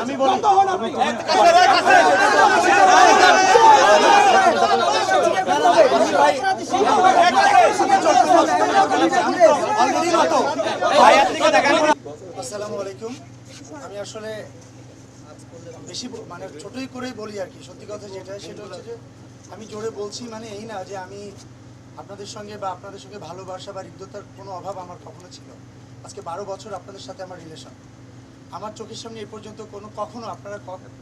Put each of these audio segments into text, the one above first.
আমি বলি আসসালামু আলাইকুম। আমি আসলে বেশি মানে ছোটই করেই বলি আর কি। সত্যি কথা যেটা সেটা হচ্ছে যে আমি জোরে বলছি মানে এই না যে আমি আপনাদের সঙ্গে বা আপনাদের সঙ্গে ভালোবাসা বা হৃদ্যতার কোনো অভাব আমার কখনো ছিল। আজকে 12 বছর আপনাদের সাথে আমার রিলেশন। আমার চোখের সামনে এ পর্যন্ত কখনো আপনারা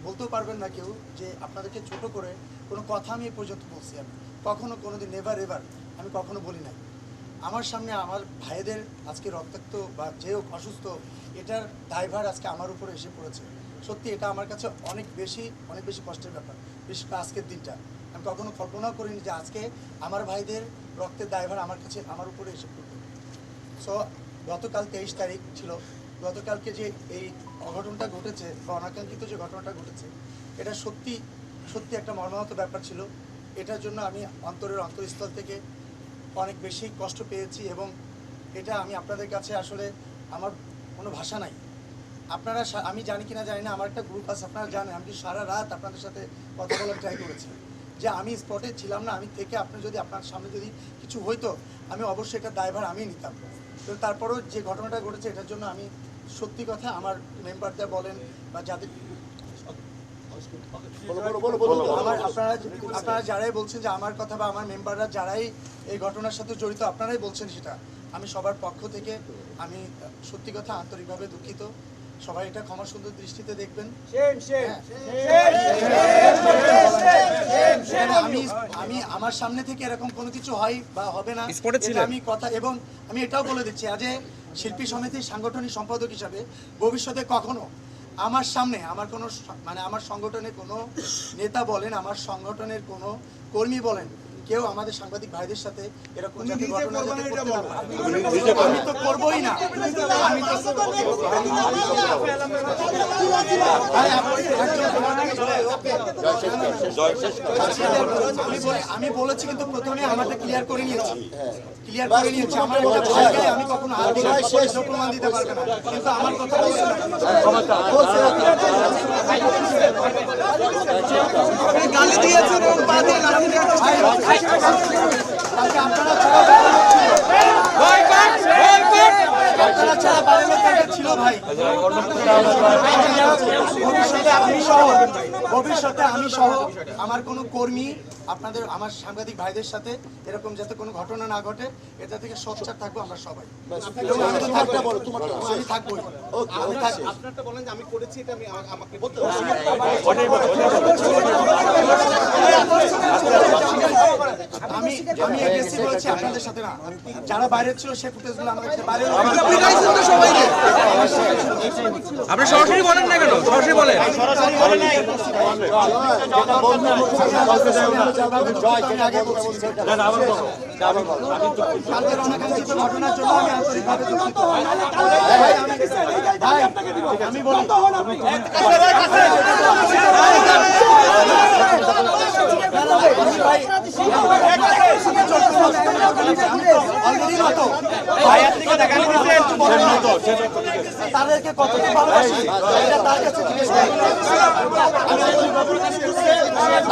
বলতেও পারবেন না কেউ যে আপনাদেরকে ছোট করে কোনো কথা আমি এ পর্যন্ত বলছি। আমি কখনো কোনোদিন নেভার এভার আমি কখনো বলি নাই। আমার সামনে আমার ভাইদের আজকে রক্তাক্ত বা যে হোক অসুস্থ, এটার দায়ভার আজকে আমার উপরে এসে পড়েছে। সত্যি এটা আমার কাছে অনেক বেশি কষ্টের ব্যাপার। বিশেষ করে আজকের দিনটা আমি কখনো কল্পনাও করিনি যে আজকে আমার ভাইদের রক্তের দায়ভার আমার উপরে এসে পড়বে। সো গতকাল 23 তারিখ ছিল। গতকালকে যে এই অঘটনটা ঘটেছে বা অনাকাঙ্ক্ষিত যে ঘটনাটা ঘটেছে, এটা সত্যি একটা মর্মাহত ব্যাপার ছিল। এটার জন্য আমি অন্তরস্থল থেকে অনেক বেশি কষ্ট পেয়েছি এবং এটা আমি আপনাদের কাছে আসলে আমার কোনো ভাষা নাই। আপনারা আমি জানি কিনা জানি না, আমার একটা গ্রুপ আছে, আপনারা জানেন। আমি সারা রাত আপনাদের সাথে কথা বলার ট্রাই করেছি যে আমি স্পটে ছিলাম না। আমি থেকে আপনার সামনে যদি কিছু হইতো আমি অবশ্যই এটার দায়ভার আমি নিতাম। তো তারপরেও যে ঘটনাটা ঘটেছে এটার জন্য আমি সত্যি কথা আমার মেম্বারদের বলেন বা যাদের আপনারা যারাই বলছেন যে আমার কথা বা আমার মেম্বাররা যারাই এই ঘটনার সাথে জড়িত আপনারাই বলছেন সেটা, আমি সবার পক্ষ থেকে আমি সত্যি কথা আন্তরিকভাবে দুঃখিত। সবাই এটা ক্ষমা সুন্দর দৃষ্টিতে দেখবেন। আমি আমার সামনে থেকে এরকম কোনো কিছু হয় বা হবে না আমি কথা, এবং আমি এটাও বলে দিচ্ছি আজ শিল্পী সমিতির সাংগঠনিক সম্পাদক হিসাবে ভবিষ্যতে কখনো আমার সামনে আমার কোনো মানে আমার সংগঠনের কোনো নেতা বলেন, আমার সংগঠনের কোনো কর্মী বলেন, কেউ আমাদের সাংবাদিক ভাইদের সাথে এরকম ঘটনা আমি তো করবোই না। আমি বলেছি কিন্তু প্রথমে আমাদের ক্লিয়ার করে নিয়েছি আমার একটা ভাইকে আমি কখনো হাত প্রমাণ দিতে পারবে না, কিন্তু আমার কথা গালি দিয়েছেন ছিল ভাই। ভবিষ্যতে আমি সহ আমার কোনো কর্মী আপনাদের আমার সাংবাদিক ভাইদের সাথে এরকম যাতে কোনো ঘটনা না ঘটে এটা থেকে সোচ্চার থাকবো আমরা সবাই। আমি করেছি এটা আমাকে আমি এগেসি বলেছি আপনাদের সাথে না, যারা বাইরে ছিল সে ফুটেজগুলো আমাদের বাইরে। আপনি সরাসরি বলেন না কেন? সরাসরি বলেন। কালকের অনাকাঙ্ক্ষিত ঘটনার জন্য আমি আন্তরিকভাবে দুঃখিত। আমি বলি তাদেরকে কতটা ভালোবাসি এটা তার কাছে জিজ্ঞেস করি।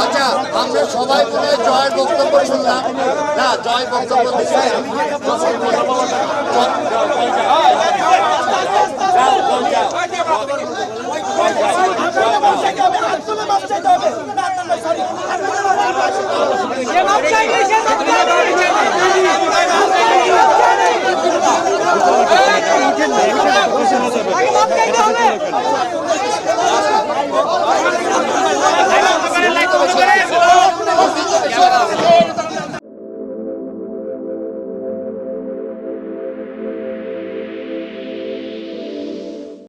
আচ্ছা, আমরা সবাই মনে জয়ের বক্তব্য শুনলাম না, জয় বক্তব্য হবে